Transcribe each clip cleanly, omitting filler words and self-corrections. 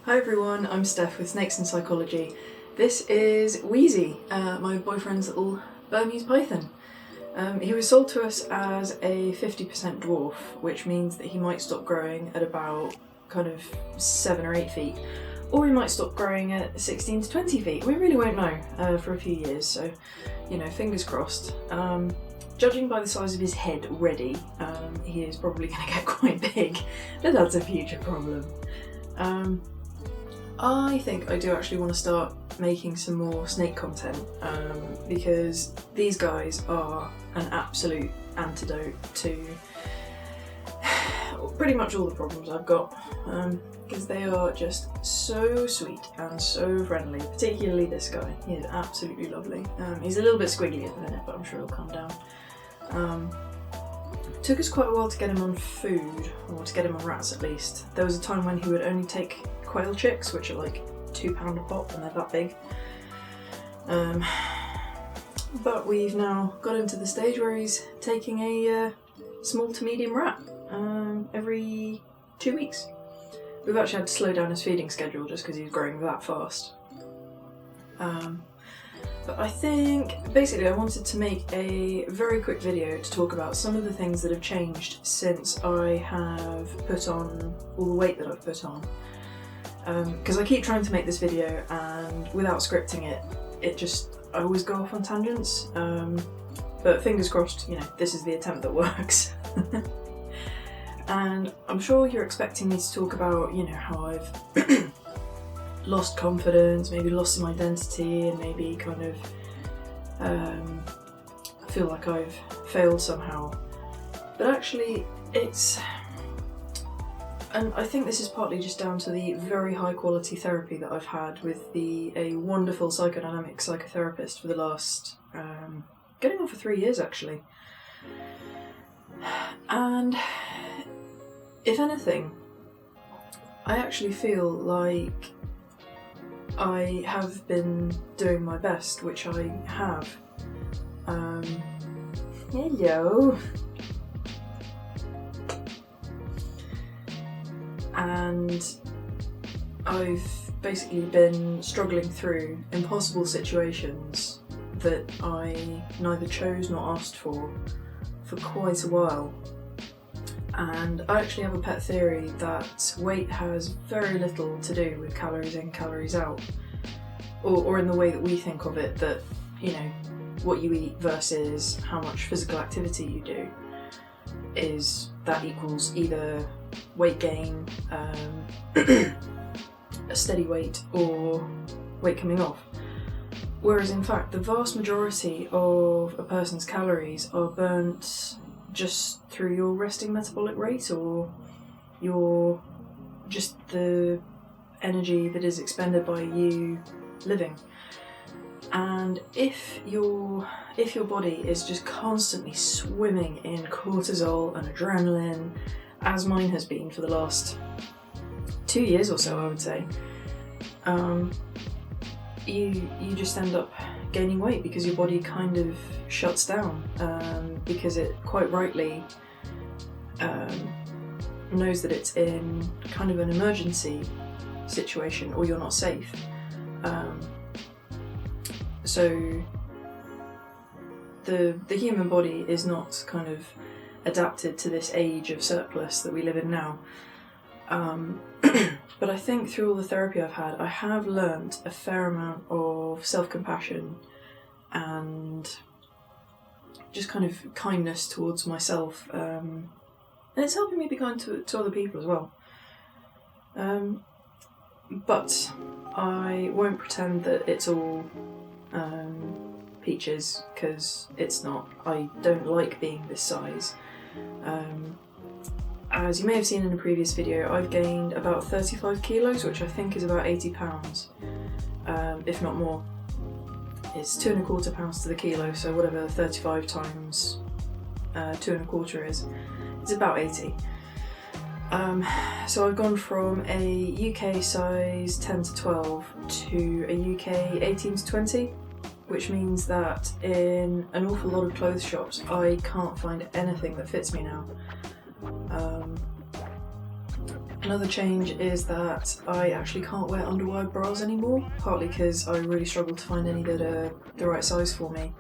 Hi everyone, I'm Steph with Snakes and Psychology. This is Wheezy, my boyfriend's little Burmese python. He was sold to us as a 50% dwarf, which means that he might stop growing at about kind of 7 or 8 feet, or he might stop growing at 16 to 20 feet. We really won't know for a few years, so fingers crossed. Judging by the size of his head already, he is probably going to get quite big, but that's a future problem. I think I do actually want to start making some more snake content because these guys are an absolute antidote to pretty much all the problems I've got, because they are just so sweet and so friendly, particularly this guy. He is absolutely lovely. He's a little bit squiggly at the minute, but I'm sure he'll calm down. Took us quite a while to get him on food, or to get him on rats at least. There was a time when he would only take quail chicks, which are like £2 a pop and they're that big. But we've now got him to the stage where he's taking a small to medium rat every 2 weeks. We've actually had to slow down his feeding schedule just because he's growing that fast. But I think, basically I wanted to make a very quick video to talk about some of the things that have changed since I have put on all the weight that I've put on. Because I keep trying to make this video and without scripting it, I always go off on tangents. But fingers crossed, this is the attempt that works. And I'm sure you're expecting me to talk about, how I've lost confidence, maybe lost some identity, and maybe kind of feel like I've failed somehow. But actually and I think this is partly just down to the very high quality therapy that I've had with a wonderful psychodynamic psychotherapist for the last, getting on for 3 years actually. And if anything, I actually feel like I have been doing my best, which I have. Hello. And I've basically been struggling through impossible situations that I neither chose nor asked for quite a while. And I actually have a pet theory that weight has very little to do with calories in, calories out, or in the way that we think of it, that what you eat versus how much physical activity you do that equals either weight gain, a steady weight, or weight coming off. Whereas in fact the vast majority of a person's calories are burnt just through your resting metabolic rate, or the energy that is expended by you living. And if your body is just constantly swimming in cortisol and adrenaline, as mine has been for the last 2 years or so, I would say, you just end up gaining weight because your body kind of shuts down, because it quite rightly knows that it's in kind of an emergency situation, or you're not safe. So the human body is not kind of adapted to this age of surplus that we live in now. But I think through all the therapy I've had, I have learnt a fair amount of self-compassion and just kind of kindness towards myself, and it's helping me be kind to other people as well. But I won't pretend that it's all peaches, because it's not. I don't like being this size. As you may have seen in a previous video, I've gained about 35 kilos, which I think is about 80 pounds, if not more. It's 2¼ pounds to the kilo, so whatever 35 times 2¼ is, it's about 80. So I've gone from a UK size 10 to 12 to a UK 18 to 20, which means that in an awful lot of clothes shops I can't find anything that fits me now. Another change is that I actually can't wear underwire bras anymore, partly because I really struggle to find any that are the right size for me,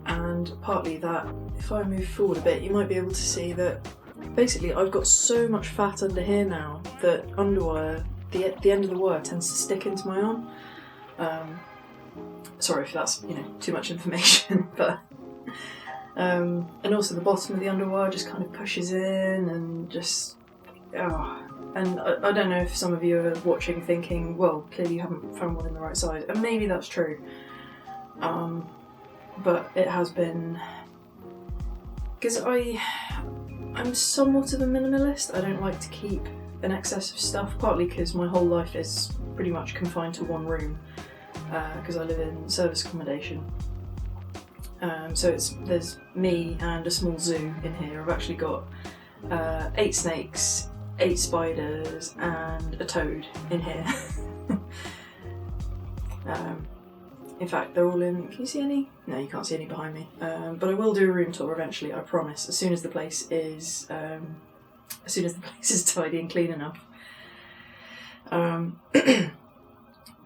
and partly that if I move forward a bit you might be able to see that basically I've got so much fat under here now that underwire, the end of the wire tends to stick into my arm. Sorry if that's too much information, but and also the bottom of the underwire just kind of pushes in and just and I don't know if some of you are watching thinking, well, clearly you haven't found one in the right size, and maybe that's true, but it has been, because I'm somewhat of a minimalist. I don't like to keep an excess of stuff, partly because my whole life is pretty much confined to one room, because I live in service accommodation. So there's me and a small zoo in here. I've actually got 8 snakes, 8 spiders and a toad in here. In fact, they're all in. Can you see any? No, you can't see any behind me. But I will do a room tour eventually. I promise. As soon as the place is tidy and clean enough. But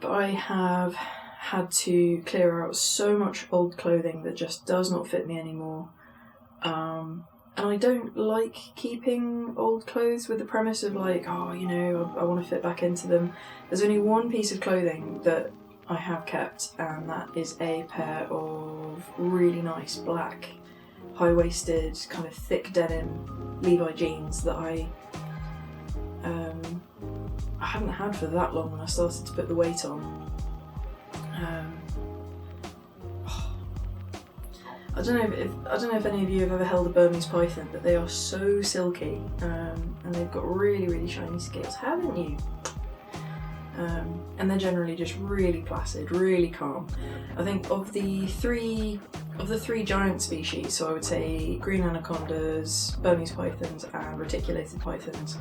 I have had to clear out so much old clothing that just does not fit me anymore. And I don't like keeping old clothes with the premise of like, I want to fit back into them. There's only one piece of clothing that I have kept, and that is a pair of really nice black, high-waisted, kind of thick denim Levi jeans that I hadn't had for that long when I started to put the weight on. I don't know if any of you have ever held a Burmese python, but they are so silky, and they've got really, really shiny scales, haven't you? And they're generally just really placid, really calm. I think of the three giant species, so I would say green anacondas, Burmese pythons, and reticulated pythons.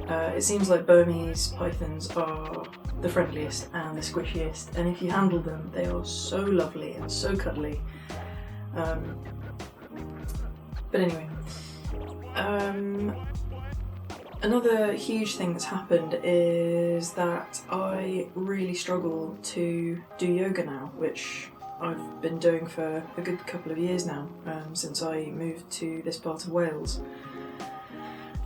It seems like Burmese pythons are the friendliest and the squishiest, and if you handle them, they are so lovely and so cuddly. But anyway, another huge thing that's happened is that I really struggle to do yoga now, which I've been doing for a good couple of years now, since I moved to this part of Wales.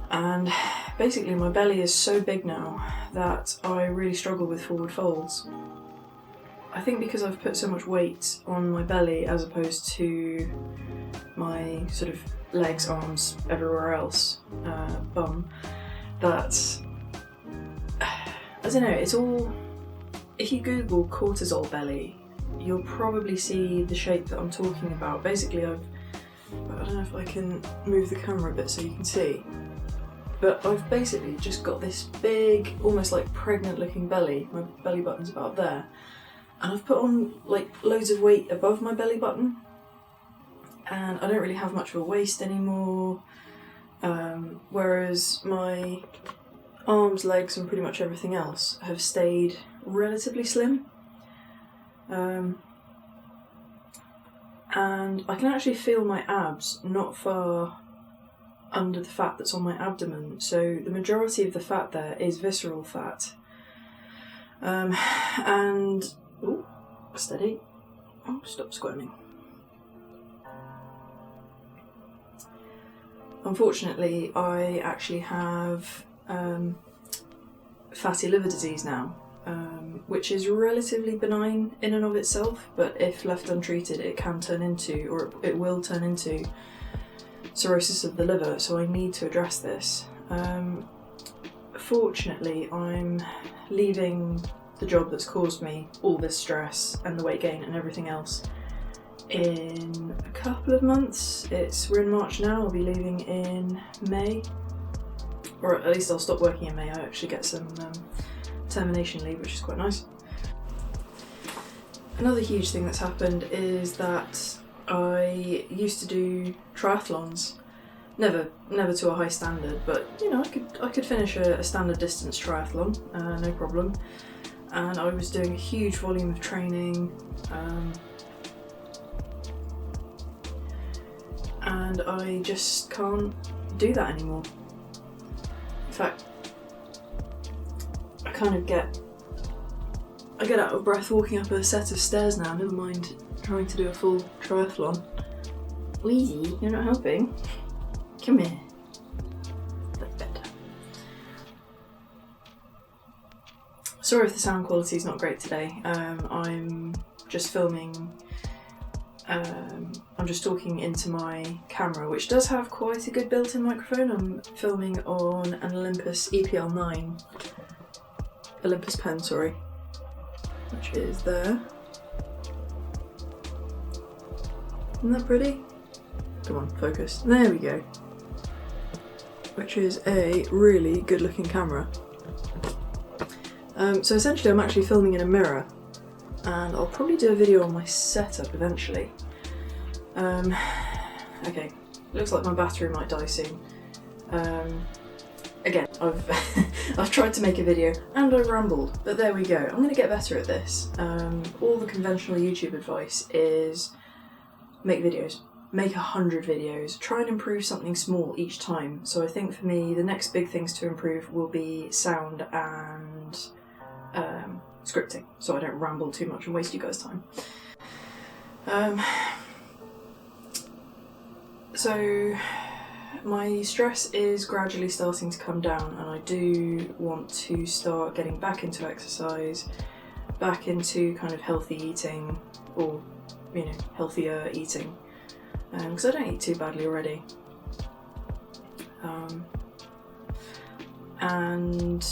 And basically my belly is so big now that I really struggle with forward folds. I think because I've put so much weight on my belly as opposed to my sort of legs, arms, everywhere else, bum, that, I don't know, it's all, if you Google cortisol belly, you'll probably see the shape that I'm talking about. Basically I don't know if I can move the camera a bit so you can see, but I've basically just got this big, almost like pregnant looking belly. My belly button's about there. And I've put on like loads of weight above my belly button, and I don't really have much of a waist anymore, whereas my arms, legs and pretty much everything else have stayed relatively slim. And I can actually feel my abs not far under the fat that's on my abdomen, so the majority of the fat there is visceral fat. And ooh, steady. Oh, stop squirming. Unfortunately, I actually have fatty liver disease now, which is relatively benign in and of itself, but if left untreated it can turn into, or it will turn into, cirrhosis of the liver, so I need to address this. Fortunately, I'm leaving the job that's caused me all this stress and the weight gain and everything else in a couple of months. We're in March now, I'll be leaving in May, or at least I'll stop working in May. I actually get some termination leave, which is quite nice. Another huge thing that's happened is that I used to do triathlons, never to a high standard, but I could finish a standard distance triathlon, no problem. And I was doing a huge volume of training, and I just can't do that anymore. In fact, I get out of breath walking up a set of stairs now, never mind trying to do a full triathlon. Wheezy, you're not helping. Come here. That's better. Sorry if the sound quality is not great today. I'm just filming, I'm just talking into my camera, which does have quite a good built-in microphone. I'm filming on an Olympus EPL9, Olympus pen, sorry, which is there. Isn't that pretty? Come on, focus. There we go. Which is a really good looking camera. So essentially I'm actually filming in a mirror, and I'll probably do a video on my setup eventually. Okay, looks like my battery might die soon. Again, I've tried to make a video and I rambled, but there we go. I'm going to get better at this. All the conventional YouTube advice is make videos. Make 100 videos. Try and improve something small each time. So I think for me, the next big things to improve will be sound and scripting, so I don't ramble too much and waste you guys' time. So my stress is gradually starting to come down, and I do want to start getting back into exercise, back into kind of healthy eating, or healthier eating, because I don't eat too badly already. And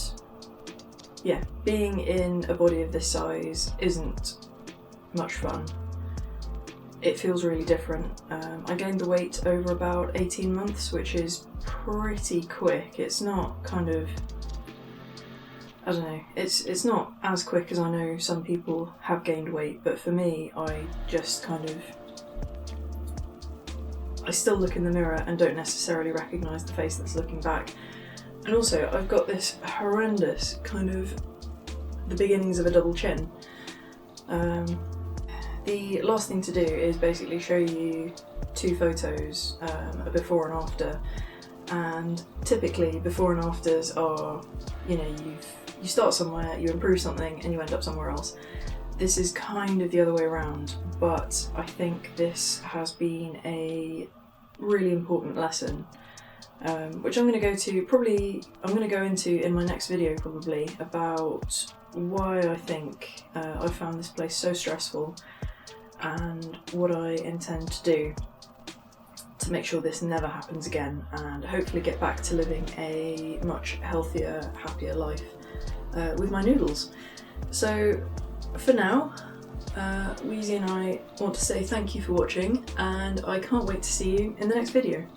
yeah, being in a body of this size isn't much fun. It feels really different. I gained the weight over about 18 months, which is pretty quick. It's not kind of, I don't know, it's not as quick as I know some people have gained weight, but for me, I just kind of, I still look in the mirror and don't necessarily recognise the face that's looking back. And also, I've got this horrendous kind of, the beginnings of a double chin. The last thing to do is basically show you two photos, a before and after, and typically before and afters are, you start somewhere, you improve something, and you end up somewhere else. This is kind of the other way around, but I think this has been a really important lesson, which I'm going to go into in my next video probably, about why I think I found this place so stressful and what I intend to do to make sure this never happens again, and hopefully get back to living a much healthier, happier life with my noodles. So for now, Wheezy and I want to say thank you for watching, and I can't wait to see you in the next video.